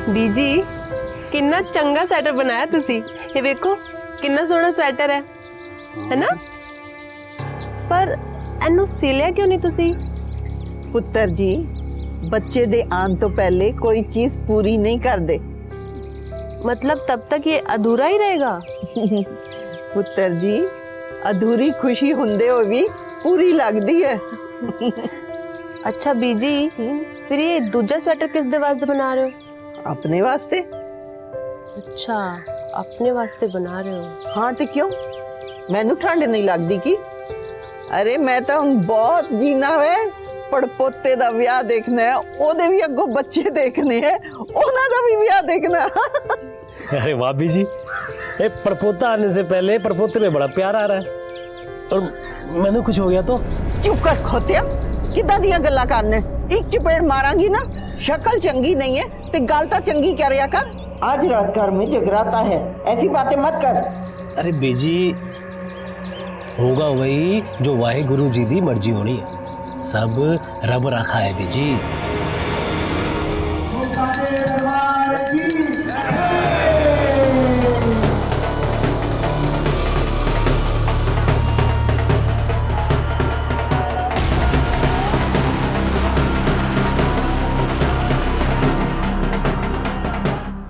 बीजी कितना चंगा स्वेटर बनाया तुसी। ये देखो कितना सोहना स्वेटर है ना? पर एनू सिलिया क्यों नहीं तुसी? पुत्र जी, बच्चे दे आन तो पहले कोई चीज पूरी नहीं कर दे। मतलब तब तक ये अधूरा ही रहेगा? पुत्र जी, अधूरी खुशी हुंदे हो भी पूरी लगदी है। अच्छा बीजी, फिर ये दूजा स्वेटर किस दे वास्ते बना रहे हो? अपने वास्ते। अच्छा, अपने वास्ते बना रहे हो? हाँ तो क्यों, मैनू ठंड नहीं लगदी की? अरे मैं तो हुण बहुत जीना है, पड़पोते दा विआह देखना है, ओदे भी अगों बच्चे देखने हैं, ओना दा भी विआह देखना है। अरे वाह बीजी, ये परपोता आने से पहले परपोते में बड़ा प्यार आ रहा है, और मैंने कुछ हो गया तो? चुप कर खोतिया, किदां दियां गल्लां करने? एक चपेड़ मारांगी ना, शक्ल चंगी नहीं है ते गल तो चंगी करिया कर। आज रात घर में जगराता है, ऐसी बातें मत कर। अरे बीजी, होगा वही जो वाहे गुरु जी दी मर्जी होनी है, सब रब रखा है बीजी।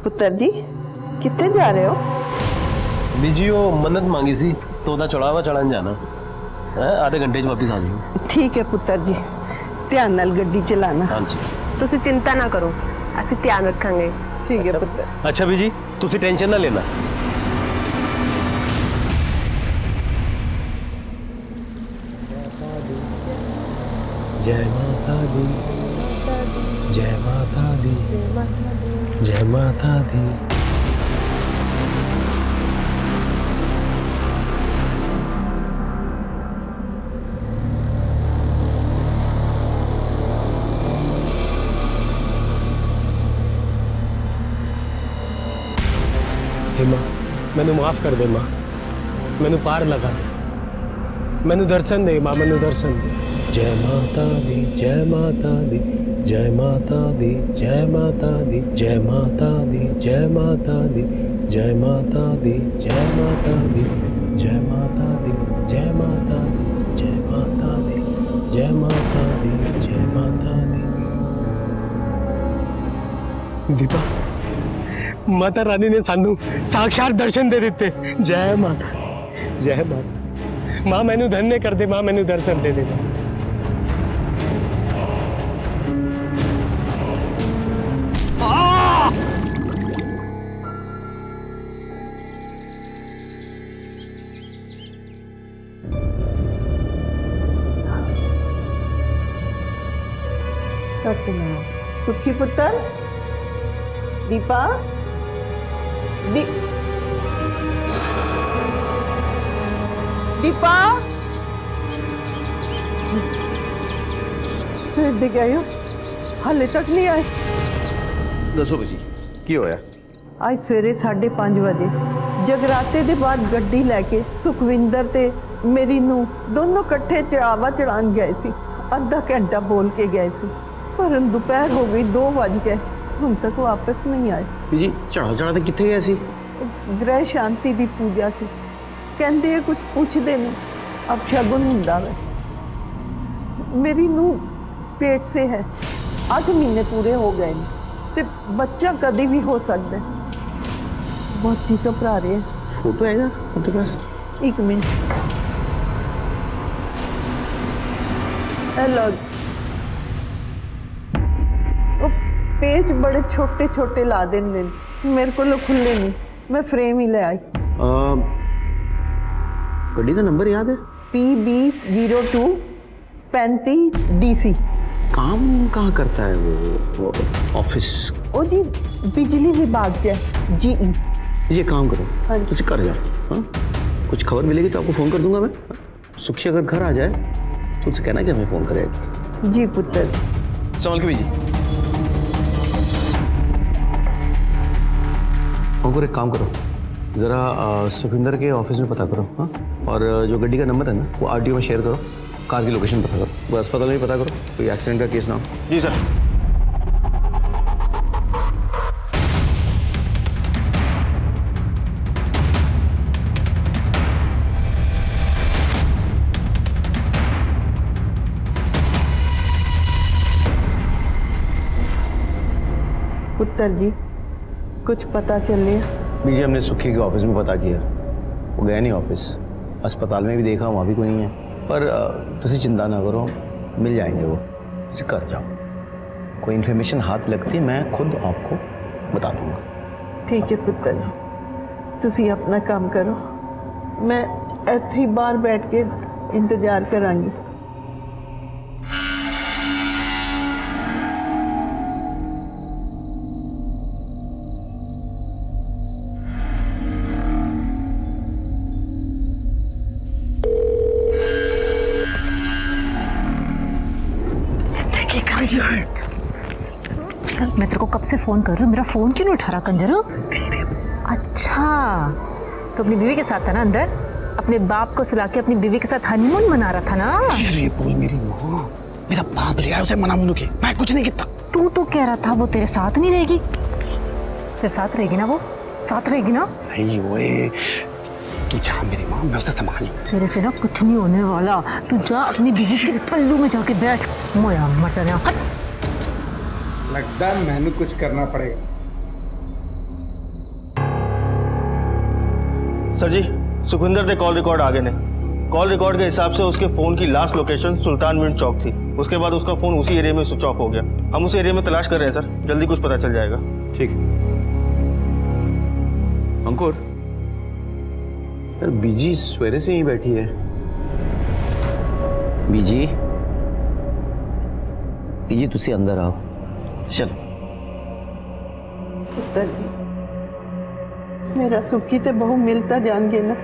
पुत्र जी, कितने जा रहे हो? बीजी वो मन्नत मांगी सी तो ओदा चढ़ावा चढ़ान जाना है, आधे घंटे च वापिस आ जाओ। ठीक है पुत्र जी, ध्यान नाल गड्डी चलाना। हाँ जी। तुसी चिंता ना करो, ਅਸੀਂ ध्यान रखांगे। ठीक है पुत्र। अच्छा बीजी, तुसी टेंशन ना लेना। जय माता दी, जय माता दी, जय माता दी। हे मां, मैनू माफ कर दे मां, मैनू पार लगा दे, मैनू दर्शन दे मां, मैनू दर्शन दे। जय माता दी, जय माता दी, जय माता दी, जय माता दी, जय माता दी, जय माता दी, जय माता दी, जय माता दी, जय माता दी, जय माता दी, जय माता दी, जय माता दी, जय माता दी। दीपा, माता रानी ने सानू साक्षात दर्शन दे दिते। जय माता, जय माता। मां मैनू धन्य कर दे मां, मैनू दर्शन दे दे मां। सतनाम। सुखी पुत्र, दीपा, दीपा, सवेर दे गए हो, हाले तक नहीं आए? दसो जी की होया? आज सवेरे 5:30 बजे जगराते के बाद गड्डी लैके सुखविंदर ते मेरी नूंह दोनों कट्ठे चढ़ावा चढ़ान गए सी। आधा घंटा बोल के गए सी, पर दोपहर हो गई, 2 बज गए, हम तक वापस नहीं आए। जी चढ़ा चढ़ा कितने गए सी? ग्रह शांति की पूजा सी, कहते हैं कुछ पूछते नहीं, अब शगुन हुंदा वे। मेरी नूंह पेट से है, 8 महीने पूरे हो गए ने, ते बच्चा कभी भी हो सकता है। बहुत जी घबरा रहे हैं। फोटो है ना आपके पास? 1 मिनट। हेलो, पेज बड़े छोटे छोटे ला देंगे, मेरे को खुले नहीं, मैं फ्रेम ही ले आई। गड्डी का नंबर याद है? PB02 35 DC। काम कहाँ करता है वो ऑफिस? ओ जी बिजली विभाग से GE। ये काम करो, हाँ। तुझे कर जाओ। हाँ, कुछ खबर मिलेगी तो आपको फोन कर दूंगा मैं। सुखी अगर घर आ जाए तो उसे कहना कि हमें फोन करेगा। जी पुत्र। संभाल के बीजी। और एक काम करो, ज़रा सुखविंदर के ऑफिस में पता करो। हाँ, और जो गड्डी का नंबर है ना वो RTO में शेयर करो, कार की लोकेशन पता करो, वो अस्पताल में पता करो, कोई एक्सीडेंट का केस ना हो। जी सर। पुत्र जी कुछ पता चले? बीजी हमने सुखी के ऑफिस में पता किया, वो गए नहीं ऑफिस। अस्पताल में भी देखा, वहाँ भी कोई नहीं है। पर तुसी चिंता ना करो, मिल जाएंगे वो, इसे कर जाओ। कोई इन्फॉर्मेशन हाथ लगती मैं खुद आपको बता दूंगा। ठीक है पुत्र जी, तुसी अपना काम करो, मैं ਇੱਥੇ ही बाहर बैठ के इंतजार करांगी। मैं तेरे को कब से फोन कर रही हूँ, मेरा फोन क्यों नहीं उठा रहा कंजर? अच्छा, तो अपनी बीवी के साथ था ना अंदर, अपने बाप को सुला के अपनी बीवी के साथ हनीमून मना रहा था ना? ये बोल मेरी माँ, मेरा बाप ले आया उसे मना मुनू के, मैं कुछ नहीं किया। तू तो कह रहा था वो तेरे साथ नहीं रहेगी, तेरे साथ रहेगी ना? वो साथ रहेगी ना? नहीं ओए, तू जा मेरी माँ, मैं उसे संभाली। तेरे से ना कुछ नहीं होने वाला, तू जा अपनी बीवी के पल्लू में जाके बैठ। मोया मर जाने हट। लगता है मैंने कुछ करना पड़ेगा। सर जी, सुखविंदर दे कॉल रिकॉर्ड आगे ने। कॉल रिकॉर्ड के हिसाब से उसके फोन की लास्ट लोकेशन सुल्तान मिंट चौक थी। उसके बाद उसका फोन उसी एरिया में स्विच ऑफ हो गया। हम उस एरिया में तलाश कर रहे हैं सर, जल्दी कुछ पता चल जाएगा। ठीक है। अंकुर, यार बीजी सवेरे से ही बैठी है। बीजी, बीजी तुसी अंदर आओ। चलो। पुत्र जी, मेरा सुखी तो बहु मिलता जान गए ना,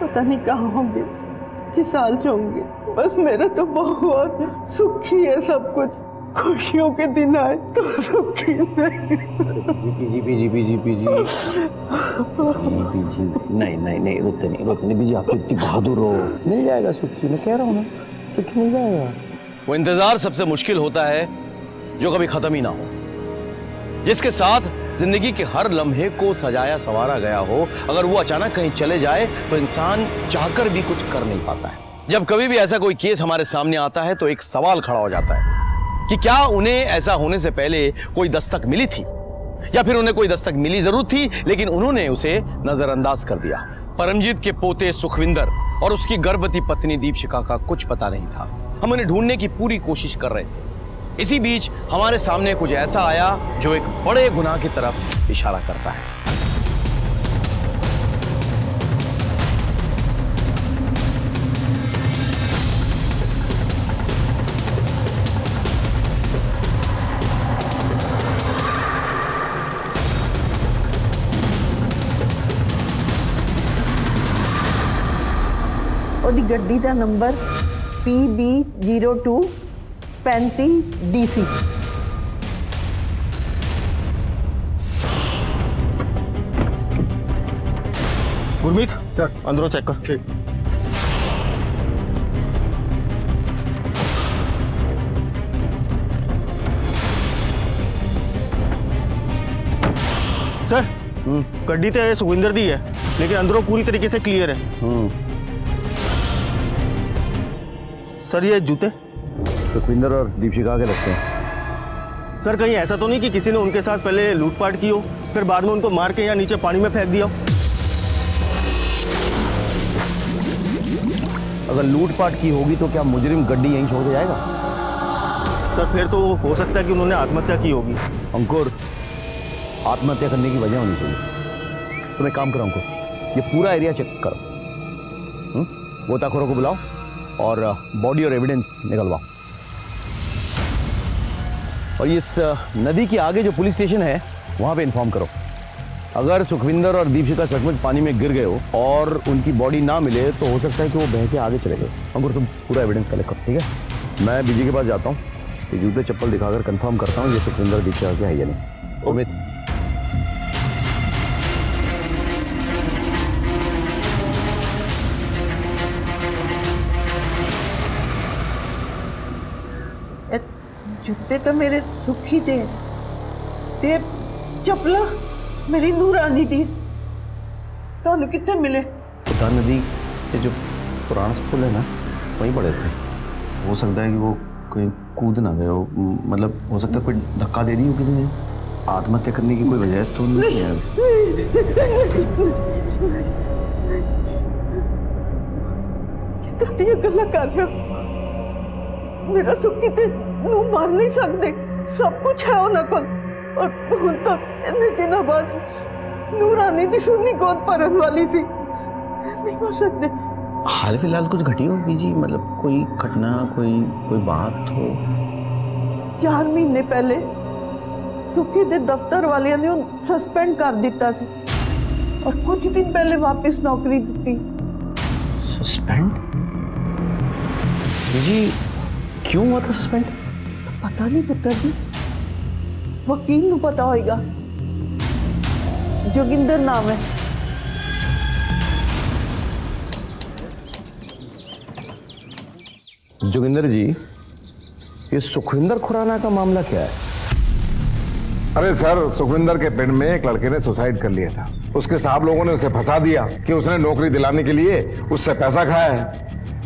पता नहीं कहाँ होंगे, किस हाल से होंगे। बस मेरा तो बहुत सुखी है सब कुछ, खुशियों के दिन आए तो सुखी नहीं। बीजी बीजी बीजी बीजी बीजी नहीं नहीं नहीं, रोते नहीं बीजी, आप इतनी बहादुर हो। मिल जाएगा सुखी, मैं कह रहा हूँ ना, सुखी मिल जाएगा। वो इंतजार सबसे मुश्किल होता है जो कभी खत्म ही ना हो, जिसके साथ जिंदगी के हर लम्हे को सजाया संवारा गया हो। अगर वो अचानक कहीं चले जाए तो इंसान चाहकर भी कुछ कर नहीं पाता है। जब कभी भी ऐसा कोई केस हमारे सामने आता है तो एक सवाल खड़ा हो जाता है कि क्या उन्हें ऐसा होने से पहले कोई दस्तक मिली थी, या फिर उन्हें कोई दस्तक मिली जरूर थी लेकिन उन्होंने उसे नजरअंदाज कर दिया। परमजीत के पोते सुखविंदर और उसकी गर्भवती पत्नी दीपशिखा का कुछ पता नहीं था। हम उन्हें ढूंढने की पूरी कोशिश कर रहे थे। इसी बीच हमारे सामने कुछ ऐसा आया जो एक बड़े गुनाह की तरफ इशारा करता है। ਉਹਦੀ ਗੱਡੀ ਦਾ number PB02 35DC। Gurmeet sir, अंदरों चेक कर। ठीक। सर, गड्डी तो सुखविंदर दी है लेकिन अंदरों पूरी तरीके से क्लियर है। सर ये जूते सुखविंदर और दीपशिखा के लगते हैं। सर कहीं ऐसा तो नहीं कि किसी ने उनके साथ पहले लूटपाट की हो फिर बाद में उनको मार के या नीचे पानी में फेंक दिया हो? अगर लूटपाट की होगी तो क्या मुजरिम गड्डी यहीं छोड़ के जाएगा? सर फिर तो हो सकता है कि उन्होंने आत्महत्या की होगी। अंकुर, आत्महत्या करने की वजह होनी चाहिए। तुम एक काम करो अंकुर, ये पूरा एरिया चेक करो, गोताखोरों को बुलाओ और बॉडी और एविडेंस निकलवाओ। और इस नदी के आगे जो पुलिस स्टेशन है वहाँ पे इन्फॉर्म करो। अगर सुखविंदर और दीपशिखा सचमुच पानी में गिर गए हो और उनकी बॉडी ना मिले तो हो सकता है कि वो बह के आगे चले गए। अंकुर तुम पूरा एविडेंस कलेक्ट करो, ठीक है? मैं बीजी के पास जाता हूँ, ये जूते चप्पल दिखाकर कंफर्म करता हूँ ये सुखविंदर दीपशिखा के है या नहीं। उम्मीद जूते तो मेरे सुखी दे ते चपला मेरी नूरानी दी ਤੁਹਾਨੂੰ कितने मिले? सुल्तान नदी के जो पुराना पुल है ना वहीं पड़े थे। हो सकता है कि वो कहीं कूद ना गए हो, मतलब हो सकता है कोई धक्का दे दी हो किसी ने, आत्महत्या करने की कोई वजह तो नहीं है। ये गल्ला कर रहे हो, मेरा सुखी ते नू मार नहीं सकते, सब कुछ है उन्हें को, और हुण तक इतने दिनों बाद नूरानी दी सुन्नी गोद भरन वाली सी, नहीं मार सकते। हाल फिलहाल कुछ घटी हो बीजी, मतलब कोई घटना, कोई बात हो? 4 महीने पहले सुखी दे दफ्तर वालियां ने सस्पेंड कर दिता सी, और कुछ दिन पहले वापस नौकरी दी। सस्पेंड? जी क्यों हुआ था सस्पेंड? पता नहीं पुत्र जी, वकील नू पता होएगा, जोगिंदर नाम है। जोगिंदर जी, ये सुखविंदर खुराना का मामला क्या है? अरे सर, सुखविंदर के पिंड में एक लड़के ने सुसाइड कर लिया था। उसके साहब लोगों ने उसे फंसा दिया कि उसने नौकरी दिलाने के लिए उससे पैसा खाया है।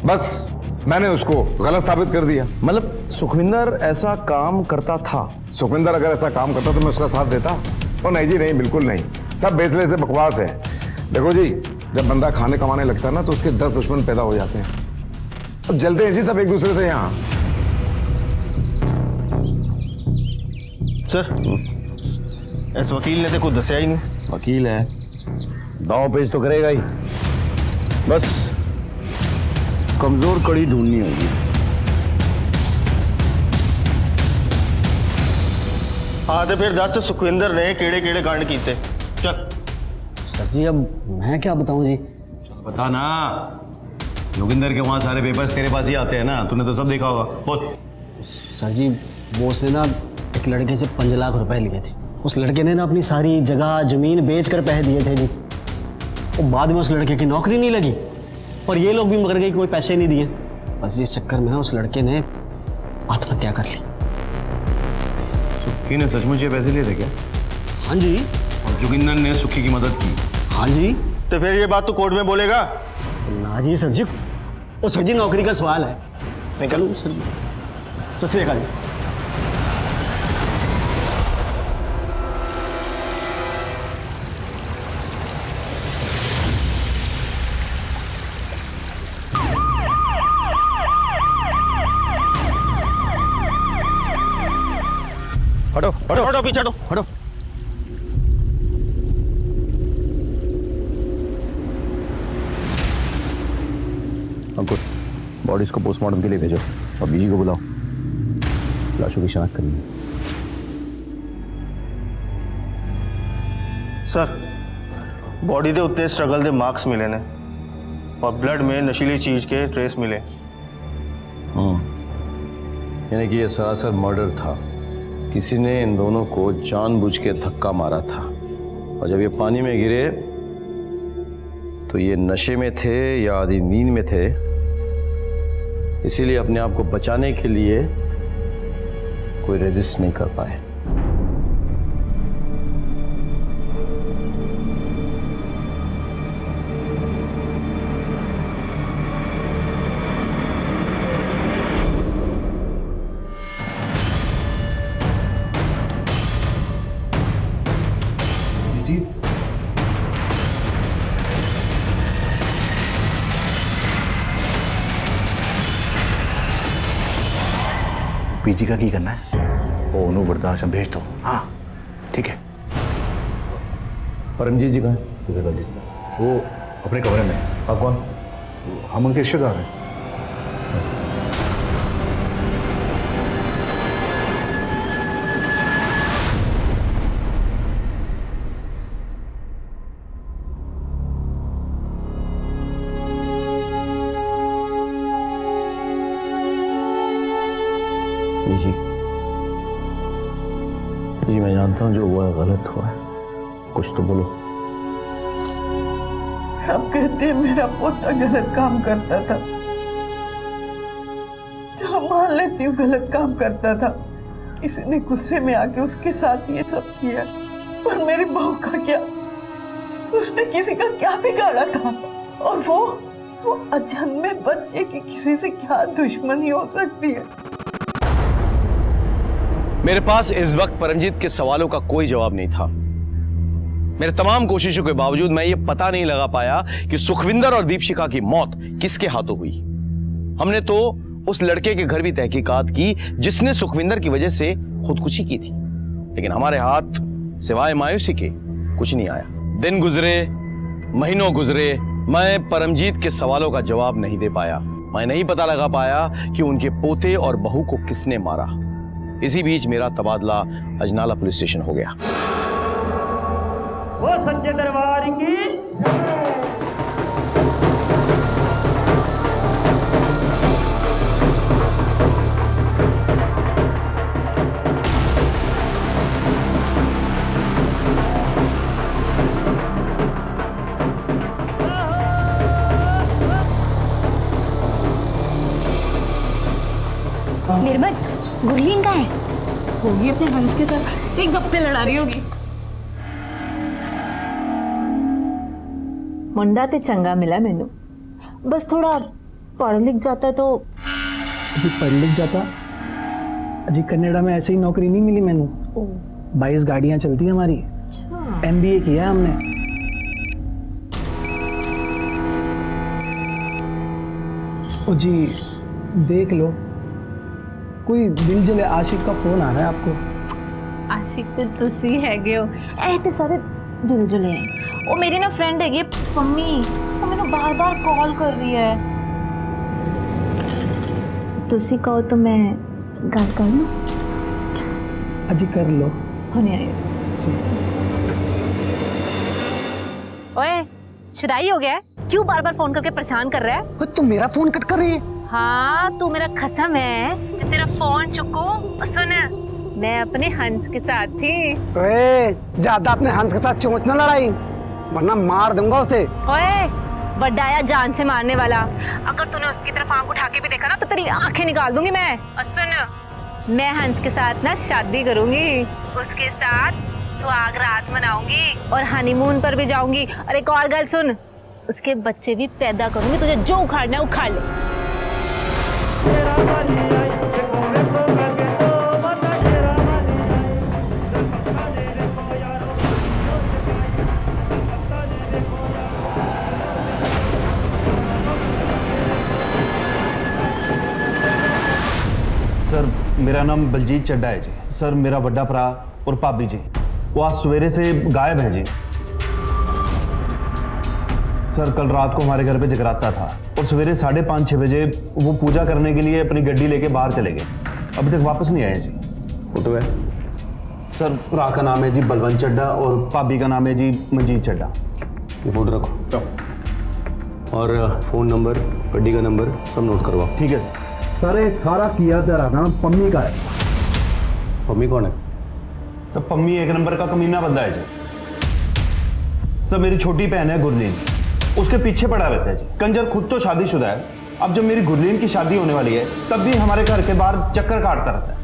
बस मैंने उसको गलत साबित कर दिया। मतलब सुखविंदर ऐसा काम करता था? सुखविंदर अगर ऐसा काम करता तो मैं उसका साथ देता? ओ नहीं जी, नहीं, बिल्कुल नहीं। सब बेचने से बकवास है। देखो जी, जब बंदा खाने कमाने लगता है ना तो उसके 10 दुश्मन पैदा हो जाते हैं। अब जलते हैं जी सब एक दूसरे से यहाँ। सर, इस वकील ने तो कुछ दसिया ही नहीं। वकील है, दाव पेश तो करेगा ही, बस कमजोर कड़ी ढूंढनी होगी। हाँ तो फिर दस सुखविंदर ने केड़े केड़े कांड कीते, चल। सर जी अब मैं क्या बताऊं जी। बता ना, जोगिंदर के वहाँ सारे पेपर्स तेरे पास ही आते हैं ना, तूने तो सब देखा होगा, बोल। सर जी वो उसने ना एक लड़के से 5 लाख रुपए लिए थे। उस लड़के ने ना अपनी सारी जगह जमीन बेच कर पैसे दिए थे जी। और बाद में उस लड़के की नौकरी नहीं लगी और ये लोग भी मगर गए, कोई पैसे नहीं दिए। बस इस चक्कर में ना उस लड़के ने आत्महत्या कर ली। सुखी ने सचमुच ये पैसे लिए थे क्या? हाँ जी। और जोगिंदर ने सुखी की मदद की? हाँ जी। तो फिर ये बात तू कोर्ट में बोलेगा? ना जी सर जी, वो सर जी नौकरी का सवाल है। निकल सर जी। सत श्री अकाल जी। हटो हटो हटो, पीछे हटो हटो। अंकुर, बॉडीज को पोस्टमार्टम के लिए भेजो और बीजी को बुलाओ, लाशों की शिनाख्त करनी है। सर, बॉडी के उत्ते स्ट्रगल के मार्क्स मिले ने और ब्लड में नशीली चीज के ट्रेस मिले। यानी कि ये सरासर मर्डर था। किसी ने इन दोनों को जानबूझ के धक्का मारा था और जब ये पानी में गिरे तो ये नशे में थे या आधी नींद में थे, इसीलिए अपने आप को बचाने के लिए कोई रेजिस्ट नहीं कर पाए। पीजी का की करना है? वो उन्होंने वृद्धाश्रम भेज दो। हाँ ठीक है। परमजीत जी कहाँ हैं? वो अपने कमरे में। आप कौन? हम उनके रिश्तेदार हैं। जी मैं जानता हूँ जो हुआ है गलत हुआ है, कुछ तो बोलो। सब कहते हैं मेरा पोता गलत काम करता था, चलो मान लेती हूँ गलत काम करता था, किसी ने गुस्से में आके उसके साथ ये सब किया, पर मेरी बहू का क्या? उसने किसी का क्या बिगाड़ा था? और वो अजन्मे बच्चे की किसी से क्या दुश्मनी हो सकती है? मेरे पास इस वक्त परमजीत के सवालों का कोई जवाब नहीं था। मेरे तमाम कोशिशों के बावजूद मैं ये पता नहीं लगा पाया कि सुखविंदर और दीपशिखा की मौत किसके हाथों हुई। हमने तो उस लड़के के घर भी तहकीकात की जिसने सुखविंदर की वजह से खुदकुशी की थी, लेकिन हमारे हाथ सिवाय मायूसी के कुछ नहीं आया। दिन गुजरे, महीनों गुजरे, मैं परमजीत के सवालों का जवाब नहीं दे पाया। मैं नहीं पता लगा पाया कि उनके पोते और बहू को किसने मारा। इसी बीच मेरा तबादला अजनाला पुलिस स्टेशन हो गया। वो सच्चे दरबार की निर्मल, गुरलीन का है? होगी अपने हंस के साथ एक गप्पे लड़ा रही होगी। मुंडा ते चंगा मिला मैनू, बस थोड़ा पढ़ लिख जाता तो। जी पढ़ लिख जाता जी, कनाडा में ऐसे ही नौकरी नहीं मिली मैनू। 22 गाड़ियां चलती है हमारी। अच्छा। MBA किया है हमने। ओ जी देख लो, कोई दिल जले आशिक का फोन आ रहा है आपको। आशिक तो तुसी हैगे हो, ऐते सारे दिल जले हैं। वो मेरी ना फ्रेंड हैगी पम्मी, वो मैंने बार बार कॉल कर रही है। तुसी कहो तो मैं गल कर लूं? अजी कर लो। होने आई ओए, शुदाई हो गया है? क्यों बार बार फोन करके परेशान कर रहा है? तू मेरा फोन कट कर रही है। हाँ, तू मेरा खसम है जो तेरा फोन चुकू। सुन, मैं अपने हंस के साथ थी। ओए, ज्यादा अपने हंस के साथ चोंच ना लड़ाई, वरना मार दूंगा उसे। ओए, बड्डाया जान से मारने वाला, अगर तूने उसकी तरफ आंख उठा के भी देखा ना तो तेरी आंखें निकाल दूंगी मैं। और सुन, मैं हंस के साथ ना शादी करूंगी, उसके साथ सुहाग रात मनाऊंगी और हनीमून पर भी जाऊंगी। और एक और गल सुन, उसके बच्चे भी पैदा करूंगी। तुझे जो उखाड़ना है उखाड़ ले। सर मेरा नाम बलजीत चड्डा है जी। सर मेरा बड़ा भरा और भाभी जी वो आज सवेरे से गायब है जी। सर कल रात को हमारे घर पे जगराता था और सवेरे 5:30-6 बजे वो पूजा करने के लिए अपनी गड्डी लेके बाहर चले गए, अभी तक वापस नहीं आए जी। फोटो है सर, भरा का नाम है जी बलवंत चड्डा और भाभी का नाम है जी मंजीत चड्डा। ये फोटो रखो और फ़ोन नंबर, गड्डी का नंबर सब नोट करवाओ। ठीक है सर। ये सारा किया तेरा नाम पम्मी का है। पम्मी कौन है? सर पम्मी 1 नंबर का कमीना बंदा है जी। सर मेरी छोटी बहन है गुरलीन, उसके पीछे पड़ा रहता है जी। कंजर खुद तो शादीशुदा है, अब जब मेरी गुरलीन की शादी होने वाली है तब भी हमारे घर के बाहर चक्कर काटता रहता है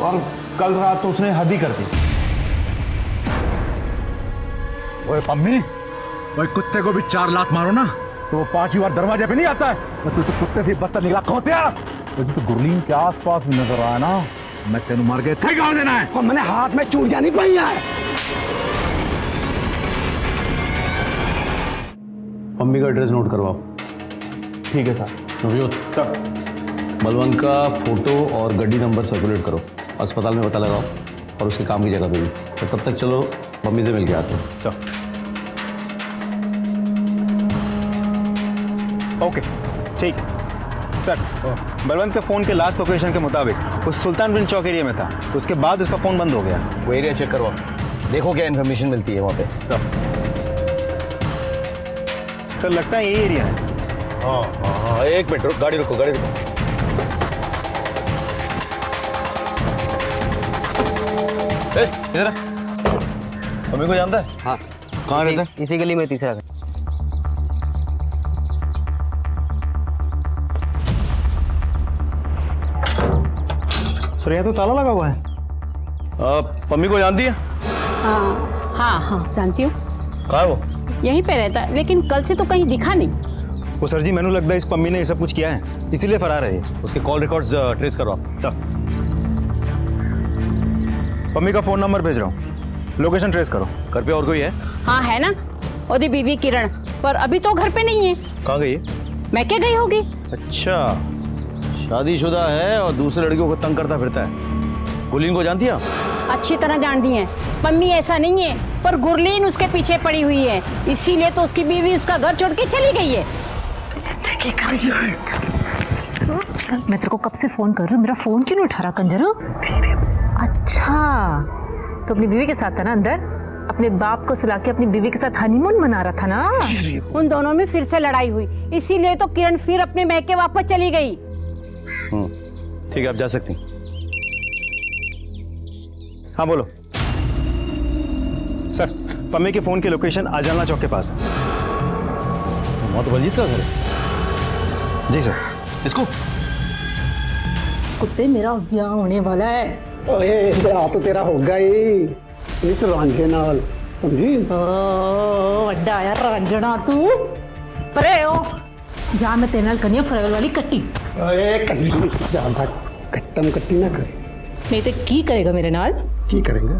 और कल रात तो उसने हद ही कर दी। ओए पम्मी, ओए कुत्ते को भी 4 लात मारो ना तो वो 5 बार दरवाजे पे नहीं आता है। तू तो कुत्ते से बदतर निकला खोतिया। तो गुरलीन के आसपास भी नजर आया ना, मैं तेन मार के थे गाड़ देना है। और मैंने हाथ में चूड़ियां नहीं पाई है। मम्मी का एड्रेस नोट करवाओ। ठीक है सर। नवजोत सर बलवंत का फोटो और गड्डी नंबर सर्कुलेट करो, अस्पताल में पता लगाओ और उसके काम की जगह पे भी। तो तब तक चलो मम्मी से मिल के आते हैं। सर ओके ठीक सर। बलवंत के फ़ोन के लास्ट लोकेशन के मुताबिक उस सुल्तानविंड चौक एरिया में था, उसके बाद उसका फ़ोन बंद हो गया। वो एरिया चेक करवाओ, देखो क्या इन्फॉर्मेशन मिलती है वहाँ पे। सर लगता है यही एरिया है। हाँ, 1 मिनट रुक, गाड़ी रुको, गाड़ी रुको। इधर आ। मम्मी को जानता है? हाँ। कहाँ रहता है? इसी गली में तीसरा घर। सर यहाँ तो ताला लगा हुआ है। मम्मी को जानती है? हाँ जानती हूँ। कहाँ है वो? यहीं पे रहता है, लेकिन कल से तो कहीं दिखा नहीं। वो सर जी मैंने लगता है इस पम्मी ने ये सब कुछ किया है, इसीलिए फरार है। उसके कॉल रिकॉर्ड्स ट्रेस करो आप। सर पम्मी का फोन नंबर भेज रहा हूँ, लोकेशन ट्रेस करो। घर पे और कोई है? हाँ है ना, ओदी बीवी किरण, पर अभी तो घर पे नहीं है। कहाँ गई है? मैं क्या गई होगी? अच्छा, शादीशुदा है और दूसरे लड़कियों को तंग करता फिरता है। गुरलीन को जानती है? अच्छी तरह जानती हैं। पम्मी ऐसा नहीं है, पर गुरलीन उसके पीछे पड़ी हुई है, इसीलिए तो उसकी बीवी उसका घर छोड़ के चली गई है। मैं तेरे को कब से फोन कर रही हूँ, मेरा फोन क्यों नहीं उठा रहा कंजर? अच्छा, तो अपनी बीवी के साथ था ना अंदर, अपने बाप को सुला के अपनी बीवी के साथ हनीमून मना रहा था ना। उन दोनों में फिर से लड़ाई हुई, इसीलिए तो किरण फिर अपने मैके वापस चली गई। ठीक है, आप जा सकती हैं। हाँ बोलो सर, पम्मी के फोन की लोकेशन आजालना चौक के पास है। वहाँ तो बलजीत का घर है। जी सर। इसको कुत्ते, मेरा ब्याह होने वाला है। ओए ब्याह तो तेरा होगा ही इस रांझे नाल, समझी? वड्डा आया रंजना तू परे हो जा, मैं तेरे नाल करनी है फरवल वाली कट्टी। ओए कट्टी ज्यादा कट्टम कट्टी ना कर। नहीं तो की करेगा मेरे नाल? की करेंगे?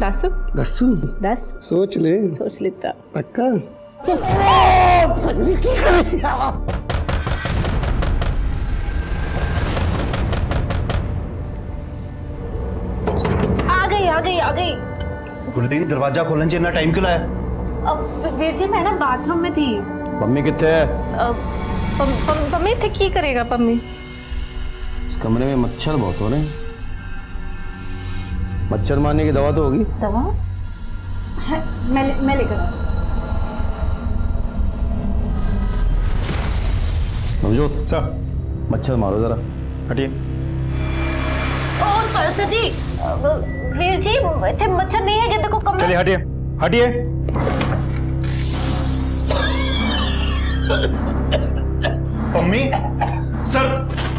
दस दसू दस सोच ले, सोच लेता। पक्का? आ गई। गुरलीन, दरवाजा खोलने चाहिए ना, टाइम क्यों लाया? अब वीर जी मैं ना बाथरूम में थी। पम्मी कितने है? पम्मी थे, की करेगा पम्मी? इस कमरे में मच्छर बहुत हो रहे हैं। मच्छर मारने की दवा तो होगी? दवा है, मैं लेकर समझो सर, मच्छर मारो जरा। हटिए। ओ सर जी, वीर जी इतने मच्छर नहीं है, देखो कमरे। चलिए हटिए, हटिए। पम्मी, सर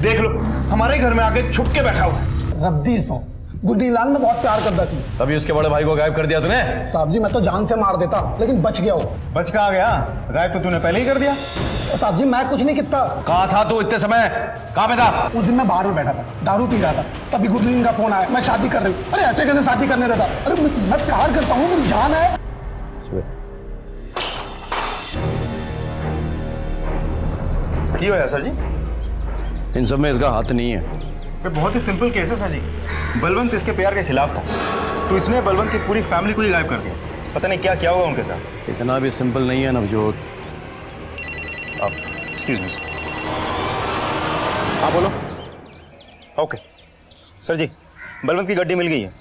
देख लो, हमारे घर में आके छुप के बैठा हुआ है। रब्दी सो गुड्डी लाल में बहुत प्यार करता सी। तभी उसके बड़े भाई को गायब कर दिया तूने? साहब जी मैं तो जान से मार देता, लेकिन बच गया हो। बच कहाँ गया? गायब तो तूने पहले ही कर दिया। साहब जी मैं कुछ नहीं किया। कहाँ था तू इतने समय? कहाँ पे था? उस दिन मैं बाहर में बैठा था, दारू पी रहा था, तभी गुरलीन का फोन आया, मैं शादी कर रही हूँ। अरे ऐसे कैसे शादी करने रहता? अरे मैं प्यार करता हूँ, मेरी जान है। की होया सर जी? इन सब में इसका हाथ नहीं है। ये बहुत ही सिंपल केस है सर जी। बलवंत इसके प्यार के खिलाफ था, तो इसने बलवंत की पूरी फैमिली को ही गायब कर दिया। पता नहीं क्या क्या होगा उनके साथ। इतना भी सिंपल नहीं है नवजोत। आप एक्सक्यूज मी सर। हाँ बोलो। ओके सर जी, बलवंत की गड्डी मिल गई है।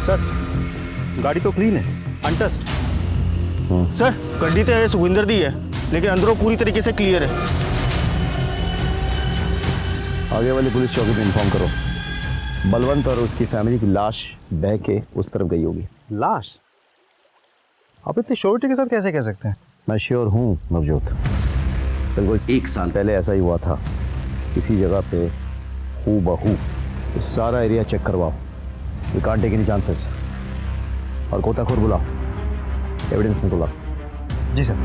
सर गाड़ी तो क्लीन है, अनटच्ड। सर गड्डी तो सुखविंदर दी है, लेकिन अंदरों पूरी तरीके से क्लियर है। आगे वाली पुलिस चौकी पे इन्फॉर्म करो। बलवंत और उसकी फैमिली की लाश बह के उस तरफ गई होगी। लाश? आप इतनी श्योरिटी के साथ कैसे कह सकते हैं? मैं श्योर हूँ नवजोत, बिल्कुल 1 साल पहले ऐसा ही हुआ था इसी जगह पे हूबहू। सारा एरिया चेक करवाओ, we can't take any chances. और गोताखोर बुलाओ, एविडेंस निकालो। जी सर।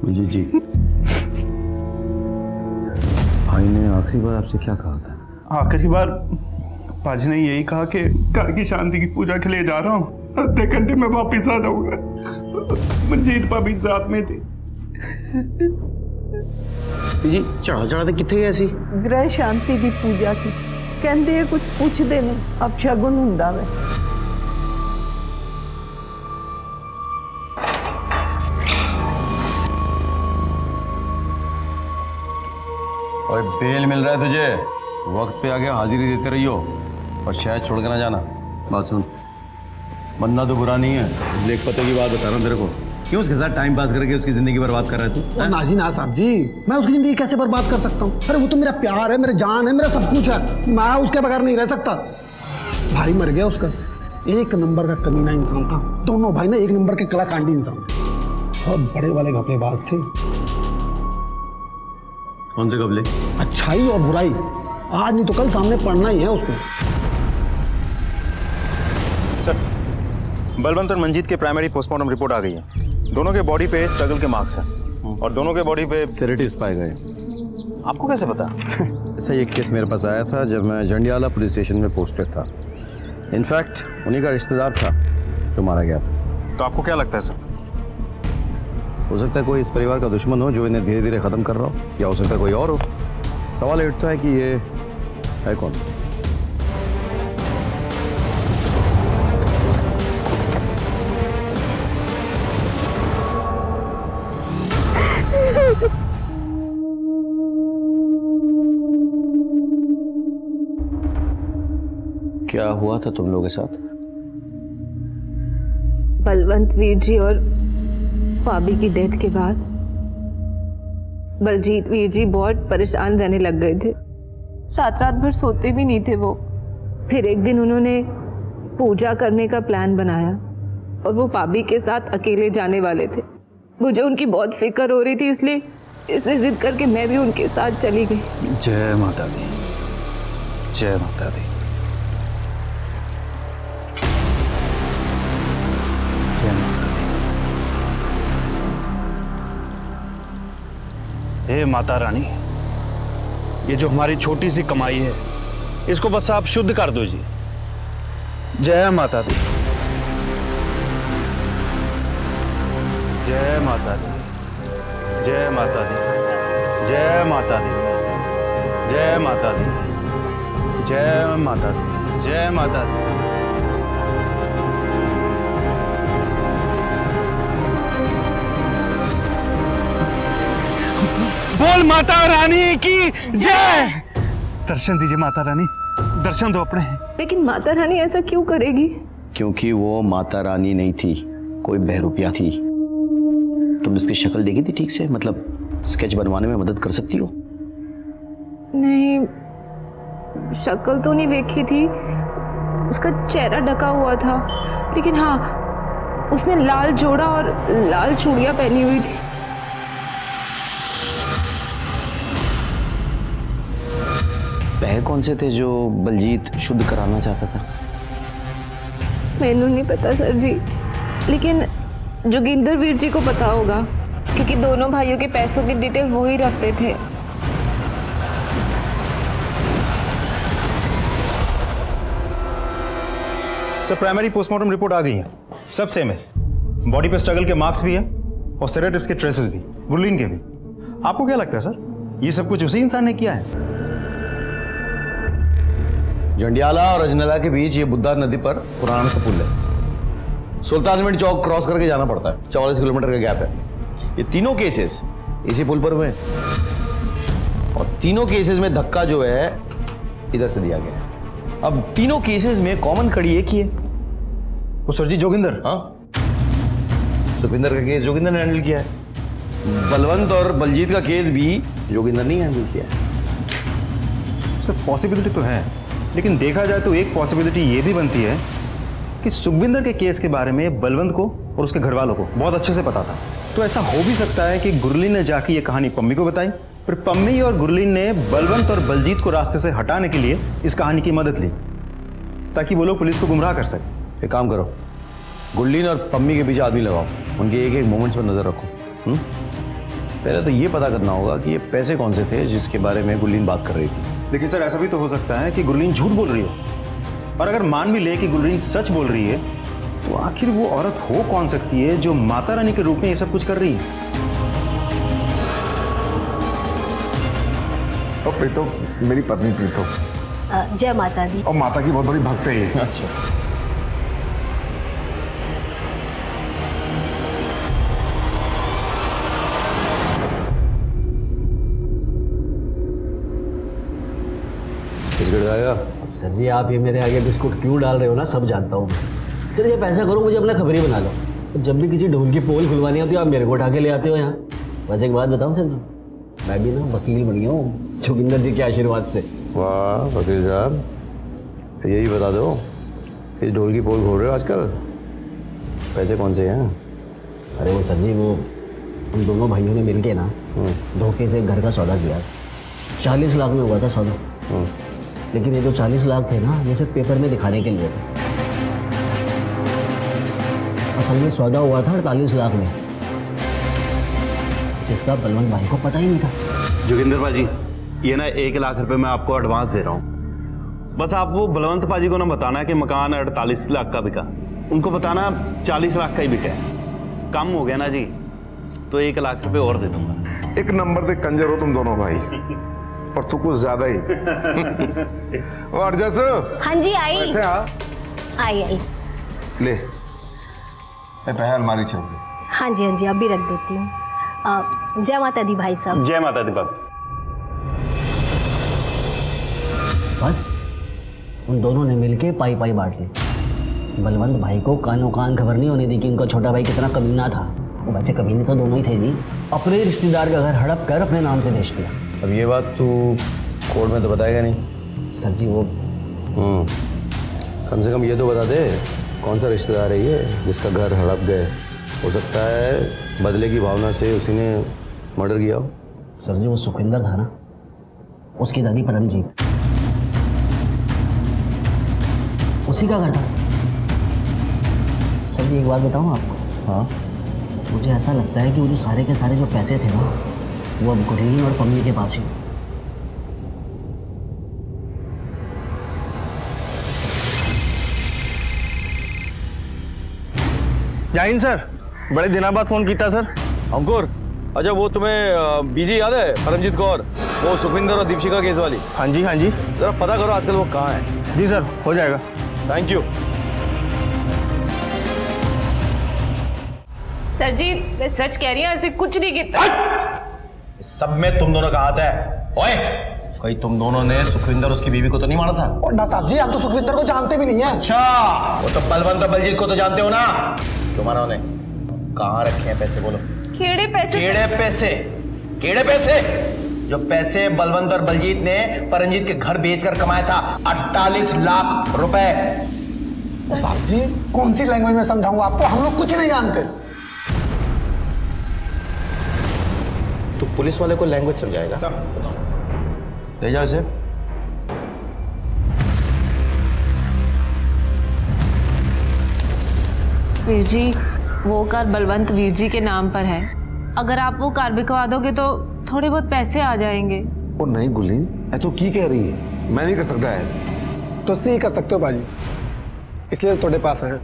जी जी, भाई ने आखिरी बार आपसे क्या कहा था? आखिरी बार पाजी ने यही कहा कि घर की शांति की पूजा के लिए जा रहा हूँ, आधे घंटे में वापिस आ जाऊंगा। मंजीत भाभी साथ में थी। जी चढ़ा चढ़ा कितने गए सी? ग्रह शांति की पूजा की कहते कुछ पूछते नहीं, अब शगुन हुंदा वे। और बेल मिल रहा है तुझे, वक्त पे आके हाजिरी देते रहियो और शायद छोड़ के ना जाना। बात सुन, बनना तो बुरा नहीं है, लेख पते की बात बता रहा हूँ तेरे को। क्यों उसके साथ टाइम पास करके उसकी जिंदगी बर्बाद कर रहा है तू? ना जी ना साहब जी, मैं उसकी जिंदगी कैसे बर्बाद कर सकता हूँ? अरे वो तो मेरा प्यार है, मेरी जान है, मेरा सब कुछ है, मैं उसके बगैर नहीं रह सकता। भाई मर गया उसका, एक नंबर का कमीना इंसान था। दोनों भाई ना एक नंबर के कलाकांडी इंसान थे, बहुत बड़े वाले घपलेबाज थे। कौन से कबले? अच्छाई और बुराई आज नहीं तो कल सामने पड़ना ही है उसको। सर, बलवंत और मंजीत के प्राइमरी पोस्टमार्टम रिपोर्ट आ गई है। दोनों के बॉडी पे स्ट्रगल के मार्क्स हैं और दोनों के बॉडी पे सेडेटिव्स पाए गए। आपको कैसे पता? ऐसा एक केस मेरे पास आया था जब मैं जंडियाला पुलिस स्टेशन में पोस्टेड था। इनफैक्ट उन्हीं का रिश्तेदार था जो मारा गया था। तो आपको क्या लगता है सर? हो सकता है कोई इस परिवार का दुश्मन हो जो इन्हें धीरे धीरे खत्म कर रहा हो, या हो सकता है कोई और हो। सवाल ये उठता है कि ये है कौन? क्या हुआ था तुम लोगों के साथ? बलवंत वीर जी और भाभी की डेथ के बाद बलजीत वीर जी बहुत परेशान रहने लग गए थे। रात रात भर सोते भी नहीं थे वो। फिर एक दिन उन्होंने पूजा करने का प्लान बनाया और वो भाभी के साथ अकेले जाने वाले थे। मुझे उनकी बहुत फिक्र हो रही थी, इसलिए जिद करके मैं भी उनके साथ चली गई। जय माता दी, जय माता दी, जय माता दी। हे माता रानी, ये जो हमारी छोटी सी कमाई है इसको बस आप शुद्ध कर दो जी। जय माता दी, जय माता दी, जय माता दी, जय माता दी, जय माता दी, जय माता दी, जय माता दी। बोल माता रानी की जय। दर्शन दीजिए माता रानी, दर्शन दो अपने। लेकिन माता रानी ऐसा क्यों करेगी? क्योंकि वो माता रानी नहीं थी, कोई बहरूपिया थी। तुम इसकी शक्ल देखी थी ठीक से? मतलब स्केच बनवाने में मदद कर सकती हो? नहीं, शक्ल तो नहीं देखी थी, उसका चेहरा ढका हुआ था। लेकिन हाँ, उसने लाल जोड़ा और लाल चूड़ियां पहनी हुई थी। वह कौन से थे जो बलजीत शुद्ध कराना चाहता था? मैनू नहीं पता सर जी, लेकिन जोगिंदर वीर जी को पता होगा, क्योंकि दोनों भाइयों के पैसों की डिटेल वो ही रखते थे। सर, प्राइमरी पोस्टमार्टम रिपोर्ट आ गई है, सब सेम है। बॉडी पे स्ट्रगल के मार्क्स भी है और सेडेटिव्स के ट्रेसेस भी, गुरलीन के भी। आपको क्या लगता है सर, ये सब कुछ उसी इंसान ने किया है? जंडियाला और अजनला के बीच ये बुद्धा नदी पर पुराना सा पुल है। सुल्तानविंड चौक क्रॉस करके जाना पड़ता है, 44 किलोमीटर का गैप है। ये तीनों केसेस इसी पुल पर हुए और तीनों केसेस में धक्का जो है इधर से दिया गया है। अब तीनों केसेस में कॉमन कड़ी एक ही है। वो सर जी जोगिंदर। हाँ, सुखविंदर का केस जोगिंदर ने हैंडल किया है। बलवंत और बलजीत का केस भी जोगिंदर ने हैंडल किया है। सर, पॉसिबिलिटी तो है, लेकिन देखा जाए तो एक पॉसिबिलिटी ये भी बनती है कि सुखविंदर के केस के बारे में बलवंत को और उसके घर वालों को बहुत अच्छे से पता था। तो ऐसा हो भी सकता है कि गुरलीन ने जाके ये कहानी पम्मी को बताई, फिर पम्मी और गुरलीन ने बलवंत और बलजीत को रास्ते से हटाने के लिए इस कहानी की मदद ली, ताकि वो लोग पुलिस को गुमराह कर सके। एक काम करो, गुरलीन और पम्मी के पीछे आदमी लगाओ, उनके एक एक मोमेंट्स पर नजर रखो। पहले तो ये पता करना होगा कि ये पैसे कौन से थे जिसके बारे में गुरलीन बात कर रही थी। लेकिन सर, ऐसा भी तो हो सकता है कि गुरलीन झूठ बोल रही हो, और अगर मान भी ले कि गुरलीन सच बोल रही है, तो आखिर वो औरत हो कौन सकती है जो माता रानी के रूप में ये सब कुछ कर रही है? और प्रीतो, मेरी पत्नी प्रीतो। जय माता दी। और माता की बहुत बड़ी भक्त है ये। अच्छा, आएगा। सर जी आप ये मेरे आगे बिस्कुट क्यों डाल रहे हो ना, सब जानता हूँ मैं। सर ये पैसा करो, मुझे अपना खबरी बना लो। जब भी किसी ढोल की पोल खुलवानी होती है आप मेरे को उठा के ले आते हो यहाँ। बस एक बात बताऊँ सर जी, मैं भी ना वकील बन गया हूँ जोगिंदर जी के आशीर्वाद से। वाह वकील साहब, यही बता दो, इस ढोल की पोल खोल रहे हो आजकल, पैसे कौन से हैं? अरे वो सर जी, वो उन दोनों भाइयों ने मिलके ना धोखे से एक घर का सौदा किया। 40 लाख में हुआ था सौदा। लेकिन ये जो 40 लाख थे ना, ये सिर्फ पेपर में दिखाने के लिए थे। असल में सौदा हुआ था 48 लाख में, जिसका बलवंत भाई को पता ही नहीं था। जोगिंदर पाजी, ये ना 1 लाख रुपए मैं आपको एडवांस दे रहा हूँ। बस आप वो बलवंत पाजी को ना बताना कि मकान 48 लाख का बिका, उनको बताना 40 लाख का ही बिका है। कम हो गया ना जी, तो 1 लाख रुपए और दे दूंगा। एक नंबर दे कंजर हो तुम दोनों भाई, और तू कुछ ज्यादा ही। और जैसे हाँ जी आई बैठे हाँ, आई ले पहले अलमारी चल गई। हाँ जी अभी रख देती हूँ। जय माता दी भाई साहब। जय माता दी बाबू। बस उन दोनों ने मिलके पाई पाई बांट ली। बलवंत भाई को कानों कान खबर नहीं होने दी कि उनका छोटा भाई कितना कमीना था। वो वैसे कमीने तो दोनों ही थे जी। अपने रिश्तेदार का घर हड़प कर अपने नाम से बेच दिया। अब ये बात तू कोर्ट में तो बताएगा नहीं? सर जी वो कम से कम ये तो बता दे, कौन सा रिश्तेदार है ये जिसका घर हड़प गए? हो सकता है बदले की भावना से उसी ने मर्डर किया हो। सर जी वो सुखविंदर था ना, उसकी दादी परमजीत, उसी का घर था। सर जी एक बात बताऊं आपको? हाँ, मुझे ऐसा लगता है कि वो जो सारे के सारे जो पैसे थे ना, वो अब गुरलीन और पम्मी के पास ही। जाइन सर, बड़े दिनों बाद फोन किया सर। अंकुर, अच्छा वो तुम्हें बीजी याद है, परमजीत कौर, वो सुखविंदर और दीपशिका केस वाली? हाँ जी जरा पता करो आजकल वो कहाँ है। जी सर, हो जाएगा। Thank you. सर जी मैं सच कह रही हूँ, ऐसे कुछ नहीं किया। सब में तुम दोनों का हाथ है। ओए, कहीं तुम दोनों ने सुखविंदर उसकी बीवी को तो नहीं मारा था? और ना साहब जी, हम तो सुखविंदर को जानते भी नहीं है। अच्छा, वो तो बलवंत और बलजीत को तो जानते हो ना? तुम्हारा ने कहाँ रखे हैं पैसे, बोलो। केड़े पैसे? केड़े पैसे? जो पैसे बलवंत और बलजीत ने परमजीत के घर बेचकर कमाया था, 48 लाख रुपए। साहब जी कौन सी लैंग्वेज में समझाऊंगा आपको, हम लोग कुछ नहीं जानते। तो पुलिस वाले को लैंग्वेज समझाएगा? ले जाओ इसे। वीर जी, वो कार बलवंत वीर जी के नाम पर है। अगर आप वो कार बिकवा दोगे तो थोड़े बहुत पैसे आ जाएंगे। ओ नहीं गुरलीन, ऐ तो की कह रही है, मैं नहीं कर सकता है। तो सी कर सकते हो बाजी, इसलिए थोड़े पास हैं।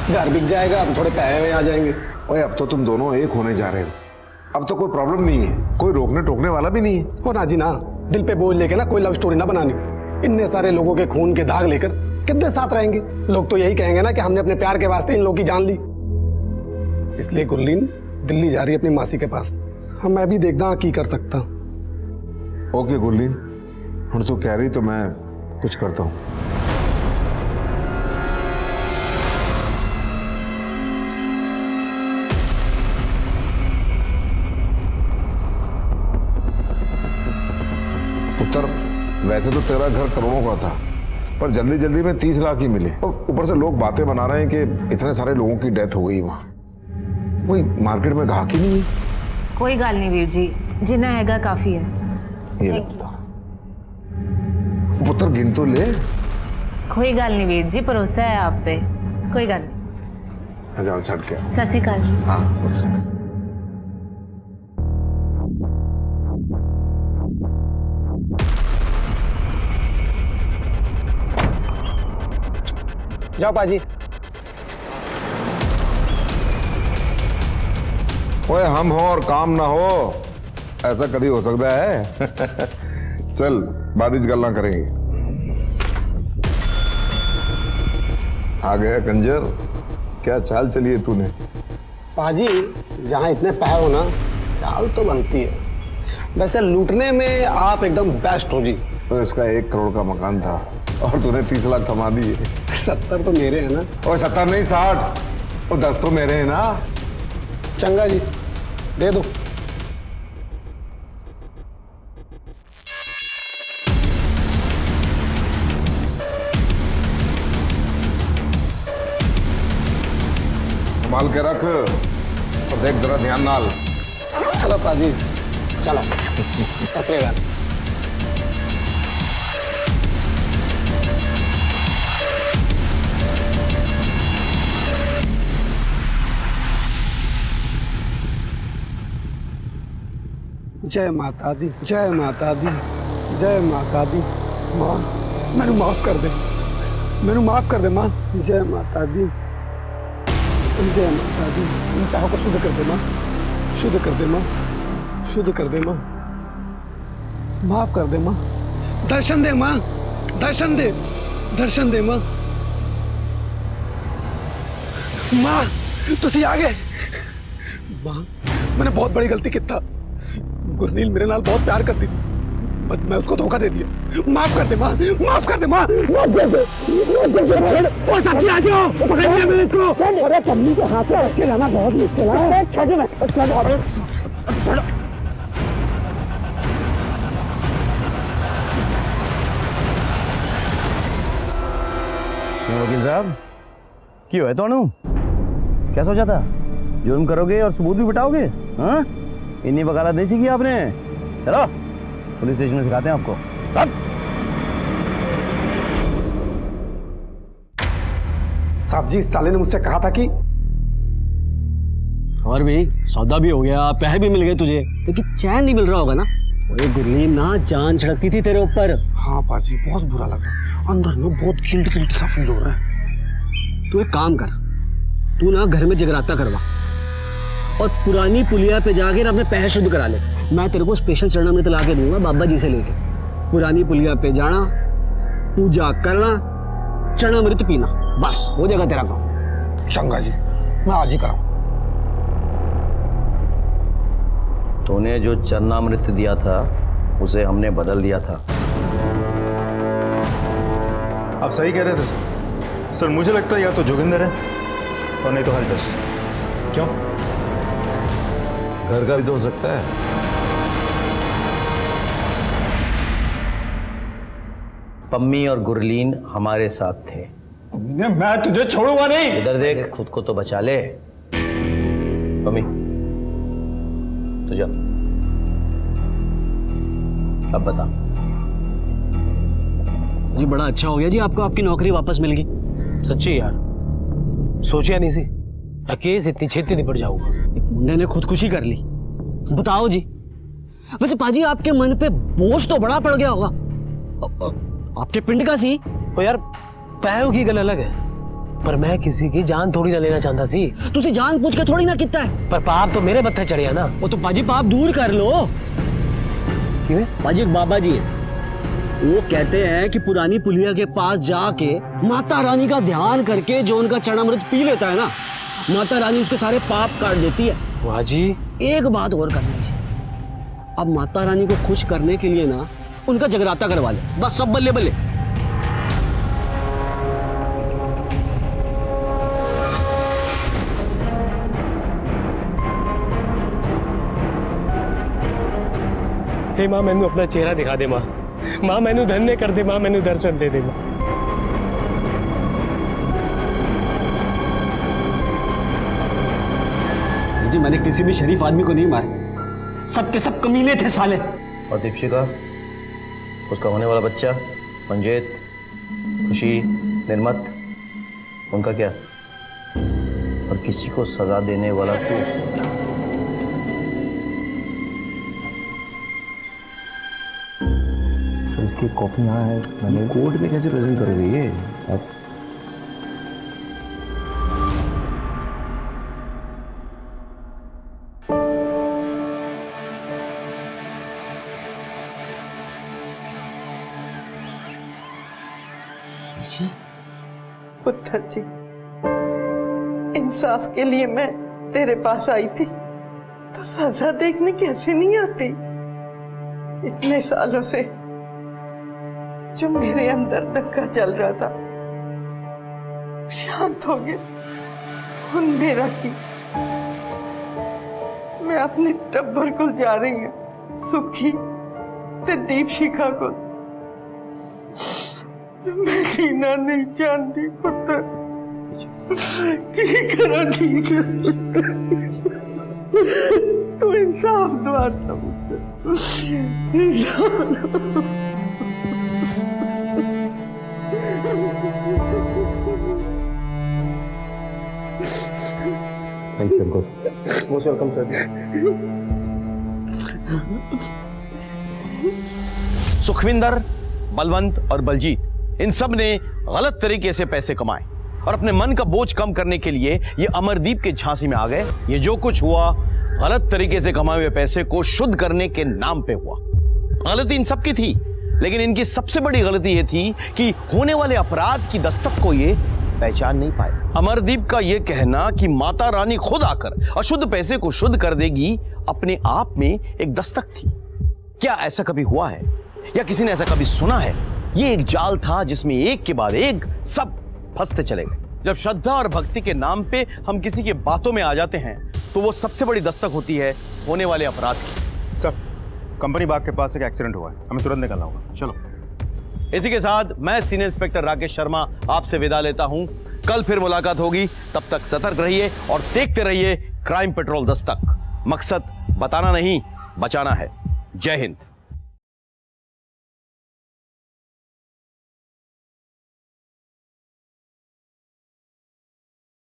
घर बिक जाएगा, अब थोड़े पैसे आ जाएंगे। ओए अब तो तुम दोनों एक होने जा रहे हो, अब तो कोई प्रॉब्लम नहीं है, कोई रोकने टोकने वाला भी नहीं है। हो ना जी ना, दिल पे बोझ लेके ना कोई लव स्टोरी ना बनानी। इतने सारे लोगों के खून के दाग लेकर कितने साथ रहेंगे? लोग तो यही कहेंगे ना कि हमने अपने प्यार के वास्ते इन लोगों की जान ली। इसलिए गुरलीन दिल्ली जा रही है अपनी मासी के पास। हाँ मैं भी देखता की कर सकता। ओके गुरलीन, हम तो कह रही तो मैं कुछ करता हूँ। पुत्र, वैसे तो तेरा घर करोड़ों का था, पर जल्दी जल्दी में 30 लाख ही मिले, और ऊपर से लोग बातें बना रहे हैं कि इतने सारे लोगों की डेथ हो गई वहां। वही मार्केट में ग्राहक ही नहीं है। कोई गल नहीं वीर जी, जिन्ना हैगा काफी है। ये ले पुत्र, पुत्र गिन तो ले। कोई गल नहीं वीर जी, भरोसा है आप पे, कोई गल नहीं। जाओ छड़ के। सत श्री अकाल। हाँ सत श्री अकाल। जाओ पाजी। ओए हम हो और काम ना हो, ऐसा कभी हो सकता है? चल बाद में गल्ला करेंगे। आ गया कंजर, क्या चाल चली है तूने? पाजी जहाँ इतने पैर हो ना, चाल तो बनती है। वैसे लूटने में आप एकदम बेस्ट हो जी। तो इसका 1 करोड़ का मकान था और तूने 30 लाख थमा दिए। 70 तो मेरे हैं ना। और 70 नहीं 60 और 10 तो मेरे हैं ना। चंगा जी, दे दो। संभाल के रख और देख जरा ध्यान नाल। चलो पाजी, चलो सतरेगा। जय माता दी, जय माता दी, जय माता दी। माँ मैंने माफ कर दे, मैंने माफ कर दे माँ। जय माता दी, जय माता दी। इन पापों को शुद्ध कर दे माँ, शुद्ध कर दे माँ, शुद्ध कर दे माँ, माफ कर दे माँ। दर्शन दे माँ, दर्शन दे, दर्शन दे माँ। माँ तुसी आ गए। माँ मैंने बहुत बड़ी गलती की था। गुरनील मेरे नाल बहुत प्यार करती थी, बट मैं उसको धोखा दे दिया। माफ कर दे माँ, माफ कर दे माँ, माफ कर दे। ओ साथी आ जाओ, पकड़िए मेरे को। अरे पन्नी के हाथ में रख के लाना बहुत मुश्किल है। छोड़ में वकील साहब क्यों है तो क्या सोचा था? जुर्म करोगे और सबूत भी बिठाओगे? हाँ, इन्हीं वकालत नहीं सीखी आपने। चलो पुलिस स्टेशन में सिखाते हैं आपको। साहब जी, इस साले ने मुझसे कहा था कि और भी सौदा भी हो गया, पैसे भी मिल गए तुझे, लेकिन चैन नहीं मिल रहा होगा ना। वो गुरलीन ना जान छिड़कती थी तेरे ऊपर। हाँ पाजी, बहुत बुरा लगा। अंदर में बहुत गिल्ट सा फील हो रहा है। तू एक काम कर, तू ना घर में जगराता करवा और पुरानी पुलिया पे जाकर अपने पैसे शुद्ध करा ले। मैं तेरे को स्पेशल चरणामृत ला के दूंगा बाबा जी से लेके। पुरानी पुलिया पे जाना, पूजा करना, चरणामृत पीना, बस हो जाएगा तेरा काम। चंगा जी, मैं आज ही कराऊं। तूने जो चरणामृत दिया था उसे हमने बदल दिया था। आप सही कह रहे थे सर। सर मुझे लगता है या तो जोगिंदर है और नहीं तो हरजस। क्यों? घर का भी तो हो सकता है। पम्मी और गुरलीन हमारे साथ थे। मैं तुझे छोड़ूंगा नहीं। इधर देख, खुद को तो बचा ले। पम्मी तो जा, अब बता। जी बड़ा अच्छा हो गया जी, आपको आपकी नौकरी वापस मिल गई। सच्ची यार, सोचा नहीं सी केस इतनी छेती निपट जाऊंगा। एक मुंडे ने खुदकुशी कर ली। बताओ जी, वैसे पाजी आपके मन पे बोझ तो बड़ा पड़ गया होगा। आपके पिंड का सी। ओ यार, पैरों की गल अलग है, पर मैं किसी की जान थोड़ी ना लेना चाहता सी। तुसी जान पूछ के थोड़ी ना कितना है। पर पाप तो मेरे मत्थे चढ़िया ना। वो तो पाजी पाप दूर कर लो। क्यों? पाजी एक बाबा जी है, वो कहते हैं कि पुरानी पुलिया के पास जाके माता रानी का ध्यान करके जो उनका चरणामृत पी लेता है ना, माता रानी उसके सारे पाप काट देती है। वाह जी। एक बात और करनी है, अब माता रानी को खुश करने के लिए ना उनका जगराता करवा ले, बस सब बल्ले बल्ले। हे माँ, मैनू अपना चेहरा दिखा दे। माँ माँ मैनू धन्य कर दे। माँ मैनू दर्शन दे दे। माँ जी मैंने किसी भी शरीफ आदमी को नहीं मारा, सबके सब कमीने थे साले। और दीपशिका, उसका होने वाला बच्चा, मंजेत, खुशी, निर्मत, उनका क्या? और किसी को सजा देने वाला तू। सर इसकी कॉपी यहाँ है, मैंने कोर्ट में कैसे प्रेजेंट करोगे ये आप? पुत्र जी, इंसाफ के लिए मैं तेरे पास आई थी, तो सजा देखने कैसे नहीं आती। इतने सालों से जो मेरे अंदर दंगा चल रहा था शांत हो गया। उन मेरा की मैं अपने टब्बर को जा रही हूँ, सुखी ते दीपशिखा को। मैं जीना नहीं चाहती पुत्र, की करा ठीक है। तू इंसाफ दवाता पुत्र, thank you Ankur. Most welcome sir. Sukhwinder, Balwant और बलजीत, इन सब ने गलत तरीके से पैसे कमाए और अपने मन का बोझ कम करने के लिए ये अमरदीप के झांसी में आ गए। ये जो कुछ हुआ गलत तरीके से कमाए हुए पैसे को शुद्ध करने के नाम पे हुआ। गलती इन सबकी थी, लेकिन इनकी सबसे बड़ी गलती ये थी कि होने वाले अपराध की दस्तक को ये पहचान नहीं पाए। अमरदीप का यह कहना कि माता रानी खुद आकर अशुद्ध पैसे को शुद्ध कर देगी अपने आप में एक दस्तक थी। क्या ऐसा कभी हुआ है या किसी ने ऐसा कभी सुना है? ये एक जाल था जिसमें एक के बाद एक सब फंसते चले गए। जब श्रद्धा और भक्ति के नाम पे हम किसी के बातों में आ जाते हैं तो वो सबसे बड़ी दस्तक होती है होने वाले अपराध की। सर, कंपनी बाग के पास एक एक्सीडेंट हुआ है, हमें तुरंत निकलना होगा। चलो। इसी के साथ मैं सीनियर इंस्पेक्टर राकेश शर्मा आपसे विदा लेता हूं। कल फिर मुलाकात होगी, तब तक सतर्क रहिए और देखते रहिए क्राइम पेट्रोल दस्तक। मकसद बताना नहीं, बचाना है। जय हिंद।